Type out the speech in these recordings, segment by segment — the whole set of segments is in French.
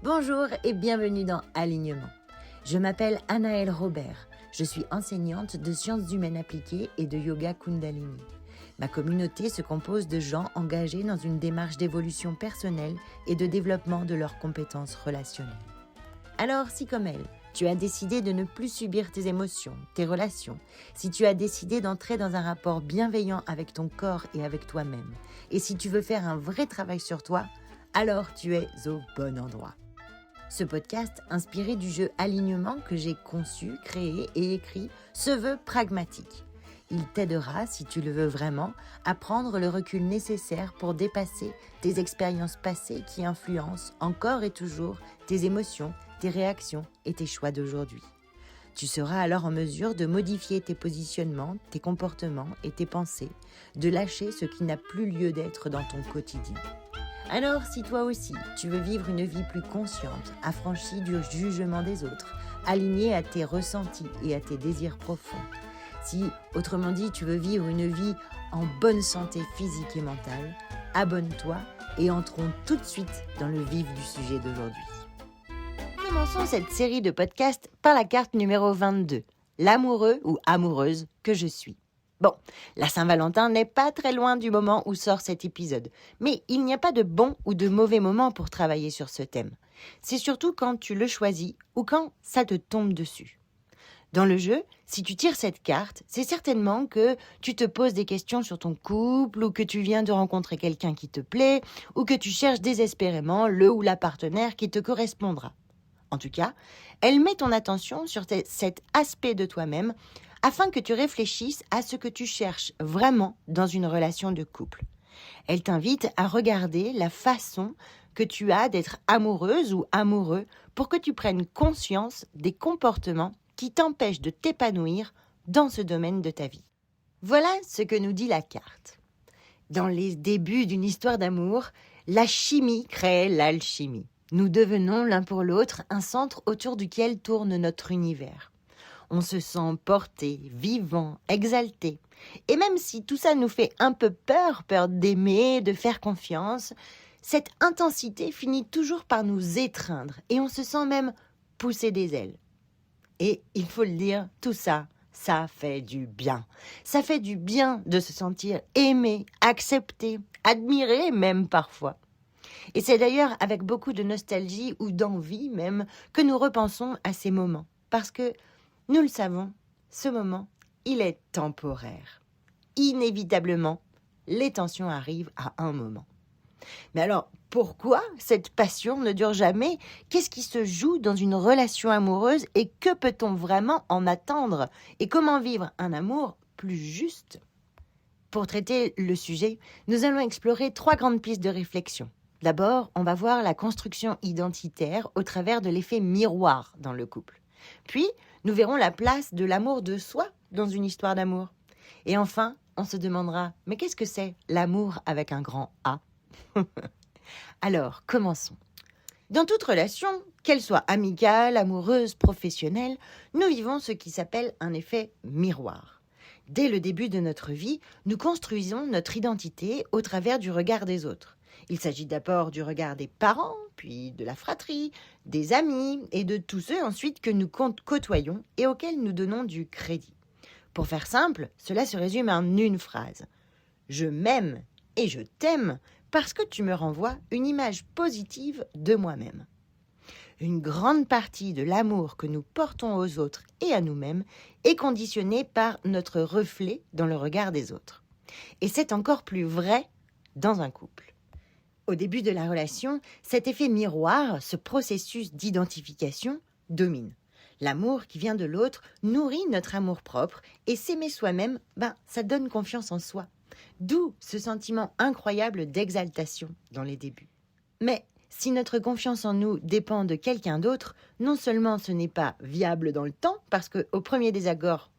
Bonjour et bienvenue dans Alignement. Je m'appelle Anaëlle Robert. Je suis enseignante de sciences humaines appliquées et de yoga Kundalini. Ma communauté se compose de gens engagés dans une démarche d'évolution personnelle et de développement de leurs compétences relationnelles. Alors, si comme elle, tu as décidé de ne plus subir tes émotions, tes relations, si tu as décidé d'entrer dans un rapport bienveillant avec ton corps et avec toi-même, et si tu veux faire un vrai travail sur toi, alors tu es au bon endroit. Ce podcast, inspiré du jeu Alignement que j'ai conçu, créé et écrit, se veut pragmatique. Il t'aidera, si tu le veux vraiment, à prendre le recul nécessaire pour dépasser tes expériences passées qui influencent encore et toujours tes émotions, tes réactions et tes choix d'aujourd'hui. Tu seras alors en mesure de modifier tes positionnements, tes comportements et tes pensées, de lâcher ce qui n'a plus lieu d'être dans ton quotidien. Alors, si toi aussi, tu veux vivre une vie plus consciente, affranchie du jugement des autres, alignée à tes ressentis et à tes désirs profonds, si, autrement dit, tu veux vivre une vie en bonne santé physique et mentale, abonne-toi et entrons tout de suite dans le vif du sujet d'aujourd'hui. Commençons cette série de podcasts par la carte numéro 22, l'amoureux ou amoureuse que je suis. Bon, la Saint-Valentin n'est pas très loin du moment où sort cet épisode, mais il n'y a pas de bon ou de mauvais moment pour travailler sur ce thème. C'est surtout quand tu le choisis ou quand ça te tombe dessus. Dans le jeu, si tu tires cette carte, c'est certainement que tu te poses des questions sur ton couple ou que tu viens de rencontrer quelqu'un qui te plaît ou que tu cherches désespérément le ou la partenaire qui te correspondra. En tout cas, elle met ton attention sur cet aspect de toi-même afin que tu réfléchisses à ce que tu cherches vraiment dans une relation de couple. Elle t'invite à regarder la façon que tu as d'être amoureuse ou amoureux pour que tu prennes conscience des comportements qui t'empêchent de t'épanouir dans ce domaine de ta vie. Voilà ce que nous dit la carte. Dans les débuts d'une histoire d'amour, la chimie crée l'alchimie. Nous devenons l'un pour l'autre un centre autour duquel tourne notre univers. On se sent porté, vivant, exalté. Et même si tout ça nous fait un peu peur d'aimer, de faire confiance, cette intensité finit toujours par nous étreindre et on se sent même pousser des ailes. Et il faut le dire, tout ça, ça fait du bien. Ça fait du bien de se sentir aimé, accepté, admiré même parfois. Et c'est d'ailleurs avec beaucoup de nostalgie ou d'envie même que nous repensons à ces moments. Parce que, nous le savons, ce moment, il est temporaire. Inévitablement, les tensions arrivent à un moment. Mais alors, pourquoi cette passion ne dure jamais ? Qu'est-ce qui se joue dans une relation amoureuse et que peut-on vraiment en attendre ? Et comment vivre un amour plus juste ? Pour traiter le sujet, nous allons explorer 3 grandes pistes de réflexion. D'abord, on va voir la construction identitaire au travers de l'effet miroir dans le couple. Puis, nous verrons la place de l'amour de soi dans une histoire d'amour. Et enfin, on se demandera, mais qu'est-ce que c'est l'amour avec un grand A ? Alors, commençons. Dans toute relation, qu'elle soit amicale, amoureuse, professionnelle, nous vivons ce qui s'appelle un effet miroir. Dès le début de notre vie, nous construisons notre identité au travers du regard des autres. Il s'agit d'abord du regard des parents, puis de la fratrie, des amis et de tous ceux ensuite que nous côtoyons et auxquels nous donnons du crédit. Pour faire simple, cela se résume en une phrase. Je m'aime et je t'aime parce que tu me renvoies une image positive de moi-même. Une grande partie de l'amour que nous portons aux autres et à nous-mêmes est conditionnée par notre reflet dans le regard des autres. Et c'est encore plus vrai dans un couple. Au début de la relation, cet effet miroir, ce processus d'identification, domine. L'amour qui vient de l'autre nourrit notre amour-propre et s'aimer soi-même, ça donne confiance en soi. D'où ce sentiment incroyable d'exaltation dans les débuts. Mais si notre confiance en nous dépend de quelqu'un d'autre, non seulement ce n'est pas viable dans le temps, parce qu'au premier désaccord,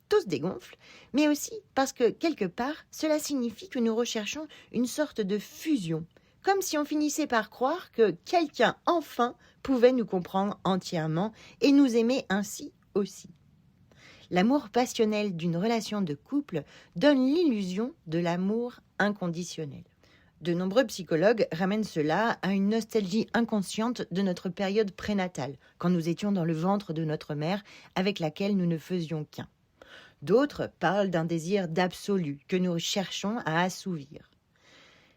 tout se dégonfle, mais aussi parce que, quelque part, cela signifie que nous recherchons une sorte de fusion, comme si on finissait par croire que quelqu'un, enfin, pouvait nous comprendre entièrement et nous aimer ainsi aussi. L'amour passionnel d'une relation de couple donne l'illusion de l'amour inconditionnel. De nombreux psychologues ramènent cela à une nostalgie inconsciente de notre période prénatale, quand nous étions dans le ventre de notre mère, avec laquelle nous ne faisions qu'un. D'autres parlent d'un désir d'absolu que nous cherchons à assouvir.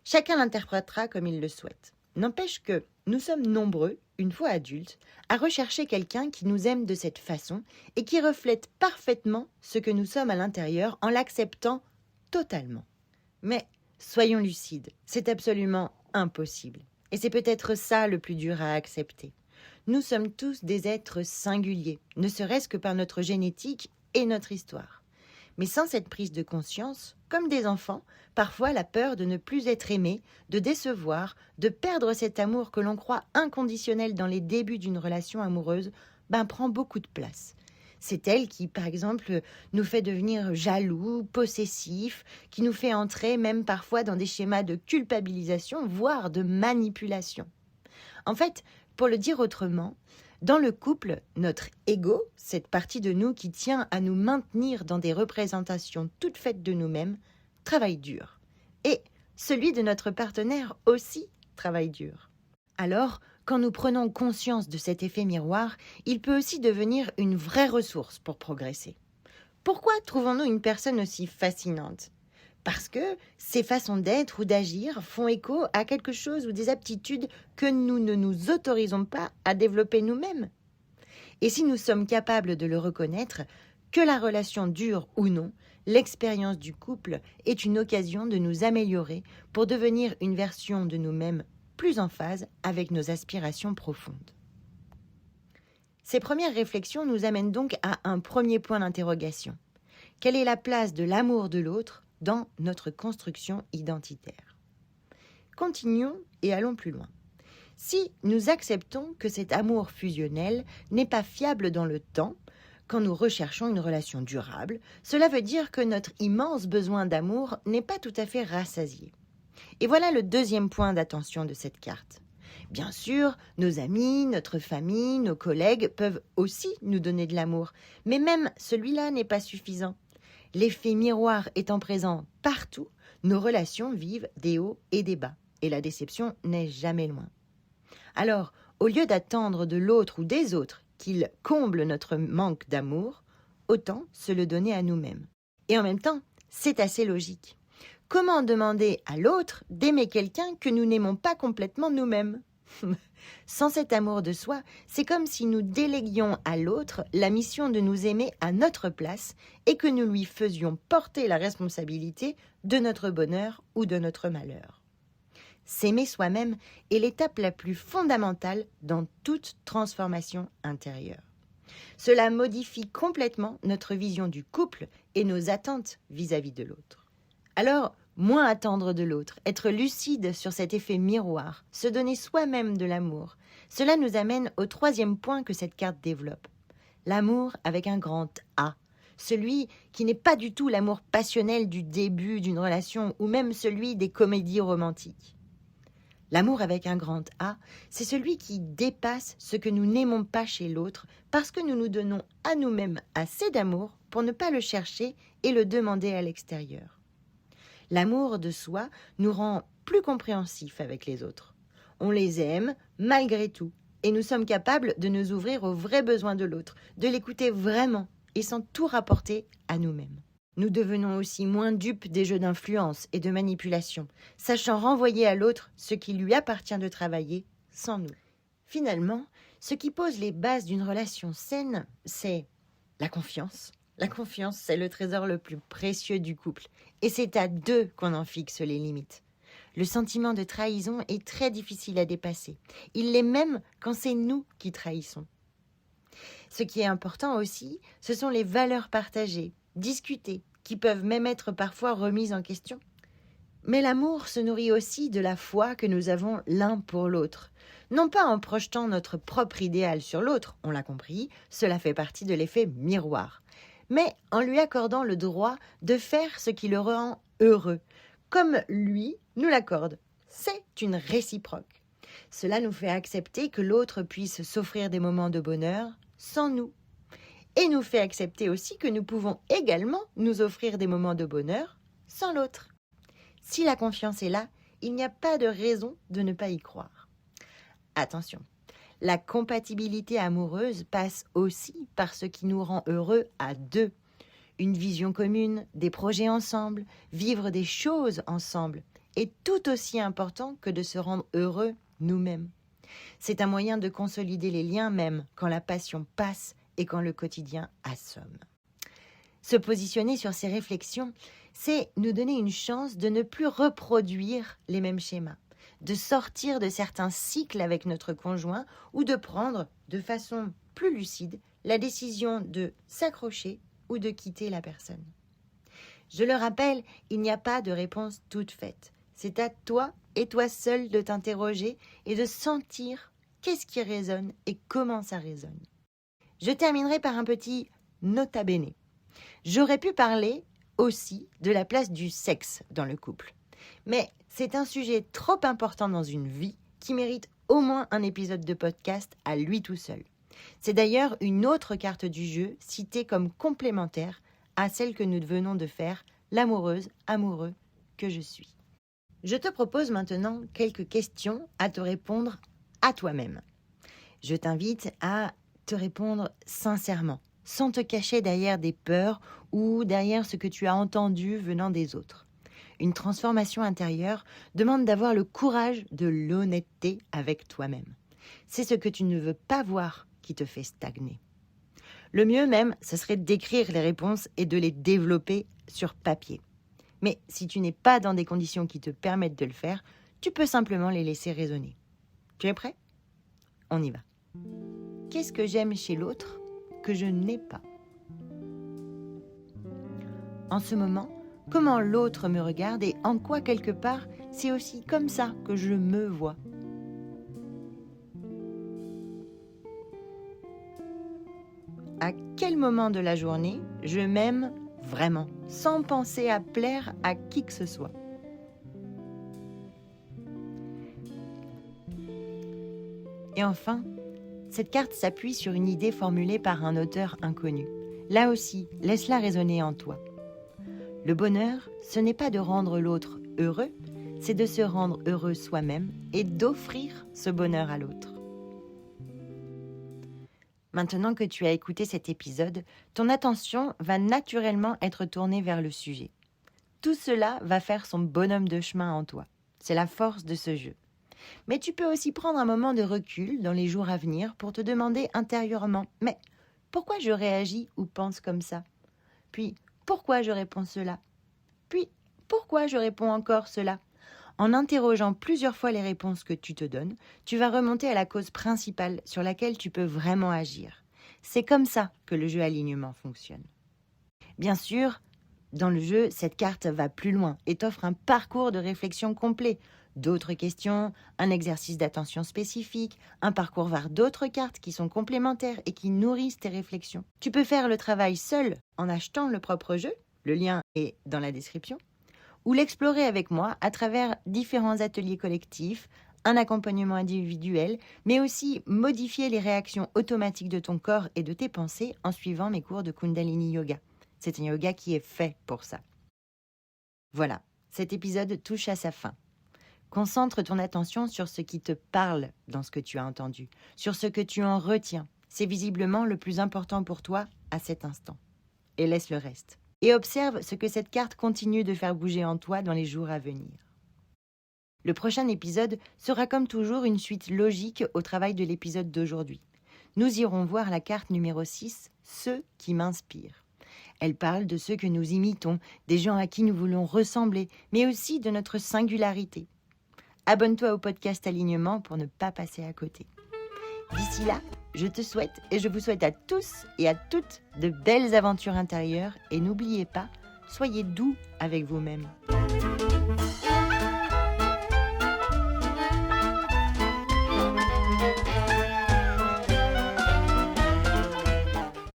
Chacun l'interprétera comme il le souhaite. N'empêche que nous sommes nombreux, une fois adultes, à rechercher quelqu'un qui nous aime de cette façon et qui reflète parfaitement ce que nous sommes à l'intérieur en l'acceptant totalement. Mais soyons lucides, c'est absolument impossible. Et c'est peut-être ça le plus dur à accepter. Nous sommes tous des êtres singuliers, ne serait-ce que par notre génétique et notre histoire. Mais sans cette prise de conscience, comme des enfants, parfois la peur de ne plus être aimé, de décevoir, de perdre cet amour que l'on croit inconditionnel dans les débuts d'une relation amoureuse, prend beaucoup de place. C'est elle qui, par exemple, nous fait devenir jaloux, possessifs, qui nous fait entrer même parfois dans des schémas de culpabilisation, voire de manipulation. En fait, pour le dire autrement, dans le couple, notre ego, cette partie de nous qui tient à nous maintenir dans des représentations toutes faites de nous-mêmes, travaille dur. Et celui de notre partenaire aussi travaille dur. Alors, quand nous prenons conscience de cet effet miroir, il peut aussi devenir une vraie ressource pour progresser. Pourquoi trouvons-nous une personne aussi fascinante ? Parce que ces façons d'être ou d'agir font écho à quelque chose ou des aptitudes que nous ne nous autorisons pas à développer nous-mêmes. Et si nous sommes capables de le reconnaître, que la relation dure ou non, l'expérience du couple est une occasion de nous améliorer pour devenir une version de nous-mêmes plus en phase avec nos aspirations profondes. Ces premières réflexions nous amènent donc à un premier point d'interrogation. Quelle est la place de l'amour de l'autre dans notre construction identitaire ? Continuons et allons plus loin. Si nous acceptons que cet amour fusionnel n'est pas fiable dans le temps, quand nous recherchons une relation durable, cela veut dire que notre immense besoin d'amour n'est pas tout à fait rassasié. Et voilà le deuxième point d'attention de cette carte. Bien sûr, nos amis, notre famille, nos collègues peuvent aussi nous donner de l'amour, mais même celui-là n'est pas suffisant. L'effet miroir étant présent partout, nos relations vivent des hauts et des bas, et la déception n'est jamais loin. Alors, au lieu d'attendre de l'autre ou des autres qu'ils comblent notre manque d'amour, autant se le donner à nous-mêmes. Et en même temps, c'est assez logique. Comment demander à l'autre d'aimer quelqu'un que nous n'aimons pas complètement nous-mêmes ? Sans cet amour de soi, c'est comme si nous déléguions à l'autre la mission de nous aimer à notre place et que nous lui faisions porter la responsabilité de notre bonheur ou de notre malheur. S'aimer soi-même est l'étape la plus fondamentale dans toute transformation intérieure. Cela modifie complètement notre vision du couple et nos attentes vis-à-vis de l'autre. Alors, moins attendre de l'autre, être lucide sur cet effet miroir, se donner soi-même de l'amour, cela nous amène au troisième point que cette carte développe. L'amour avec un grand A, celui qui n'est pas du tout l'amour passionnel du début d'une relation ou même celui des comédies romantiques. L'amour avec un grand A, c'est celui qui dépasse ce que nous n'aimons pas chez l'autre parce que nous nous donnons à nous-mêmes assez d'amour pour ne pas le chercher et le demander à l'extérieur. L'amour de soi nous rend plus compréhensifs avec les autres. On les aime malgré tout et nous sommes capables de nous ouvrir aux vrais besoins de l'autre, de l'écouter vraiment et sans tout rapporter à nous-mêmes. Nous devenons aussi moins dupes des jeux d'influence et de manipulation, sachant renvoyer à l'autre ce qui lui appartient de travailler sans nous. Finalement, ce qui pose les bases d'une relation saine, c'est la confiance. La confiance, c'est le trésor le plus précieux du couple. Et c'est à deux qu'on en fixe les limites. Le sentiment de trahison est très difficile à dépasser. Il l'est même quand c'est nous qui trahissons. Ce qui est important aussi, ce sont les valeurs partagées, discutées, qui peuvent même être parfois remises en question. Mais l'amour se nourrit aussi de la foi que nous avons l'un pour l'autre. Non pas en projetant notre propre idéal sur l'autre, on l'a compris, cela fait partie de l'effet miroir, mais en lui accordant le droit de faire ce qui le rend heureux, comme lui nous l'accorde. C'est une réciproque. Cela nous fait accepter que l'autre puisse s'offrir des moments de bonheur sans nous, et nous fait accepter aussi que nous pouvons également nous offrir des moments de bonheur sans l'autre. Si la confiance est là, il n'y a pas de raison de ne pas y croire. Attention, la compatibilité amoureuse passe aussi par ce qui nous rend heureux à deux. Une vision commune, des projets ensemble, vivre des choses ensemble est tout aussi important que de se rendre heureux nous-mêmes. C'est un moyen de consolider les liens même quand la passion passe et quand le quotidien assomme. Se positionner sur ces réflexions, c'est nous donner une chance de ne plus reproduire les mêmes schémas, de sortir de certains cycles avec notre conjoint ou de prendre, de façon plus lucide, la décision de s'accrocher ou de quitter la personne. Je le rappelle, il n'y a pas de réponse toute faite. C'est à toi et toi seul de t'interroger et de sentir qu'est-ce qui résonne et comment ça résonne. Je terminerai par un petit nota bene. J'aurais pu parler aussi de la place du sexe dans le couple. Mais c'est un sujet trop important dans une vie qui mérite au moins un épisode de podcast à lui tout seul. C'est d'ailleurs une autre carte du jeu citée comme complémentaire à celle que nous venons de faire, l'amoureuse, amoureux que je suis. Je te propose maintenant quelques questions à te répondre à toi-même. Je t'invite à te répondre sincèrement, sans te cacher derrière des peurs ou derrière ce que tu as entendu venant des autres. Une transformation intérieure demande d'avoir le courage de l'honnêteté avec toi-même. C'est ce que tu ne veux pas voir qui te fait stagner. Le mieux même, ce serait d'écrire les réponses et de les développer sur papier. Mais si tu n'es pas dans des conditions qui te permettent de le faire, tu peux simplement les laisser résonner. Tu es prêt ? On y va. Qu'est-ce que j'aime chez l'autre que je n'ai pas ? En ce moment, comment l'autre me regarde et en quoi quelque part, c'est aussi comme ça que je me vois. À quel moment de la journée je m'aime vraiment, sans penser à plaire à qui que ce soit. Et enfin, cette carte s'appuie sur une idée formulée par un auteur inconnu. Là aussi, laisse-la résonner en toi. Le bonheur, ce n'est pas de rendre l'autre heureux, c'est de se rendre heureux soi-même et d'offrir ce bonheur à l'autre. Maintenant que tu as écouté cet épisode, ton attention va naturellement être tournée vers le sujet. Tout cela va faire son bonhomme de chemin en toi. C'est la force de ce jeu. Mais tu peux aussi prendre un moment de recul dans les jours à venir pour te demander intérieurement « Mais pourquoi je réagis ou pense comme ça ? Puis, pourquoi je réponds cela ? Puis, pourquoi je réponds encore cela ?» En interrogeant plusieurs fois les réponses que tu te donnes, tu vas remonter à la cause principale sur laquelle tu peux vraiment agir. C'est comme ça que le jeu alignement fonctionne. Bien sûr, dans le jeu, cette carte va plus loin et t'offre un parcours de réflexion complet. D'autres questions, un exercice d'attention spécifique, un parcours vers d'autres cartes qui sont complémentaires et qui nourrissent tes réflexions. Tu peux faire le travail seul en achetant le propre jeu, le lien est dans la description, ou l'explorer avec moi à travers différents ateliers collectifs, un accompagnement individuel, mais aussi modifier les réactions automatiques de ton corps et de tes pensées en suivant mes cours de Kundalini Yoga. C'est un yoga qui est fait pour ça. Voilà, cet épisode touche à sa fin. Concentre ton attention sur ce qui te parle dans ce que tu as entendu, sur ce que tu en retiens. C'est visiblement le plus important pour toi à cet instant. Et laisse le reste. Et observe ce que cette carte continue de faire bouger en toi dans les jours à venir. Le prochain épisode sera comme toujours une suite logique au travail de l'épisode d'aujourd'hui. Nous irons voir la carte numéro 6, ceux qui m'inspirent. Elle parle de ceux que nous imitons, des gens à qui nous voulons ressembler, mais aussi de notre singularité. Abonne-toi au podcast Alignement pour ne pas passer à côté. D'ici là, je te souhaite et je vous souhaite à tous et à toutes de belles aventures intérieures et n'oubliez pas, soyez doux avec vous-même.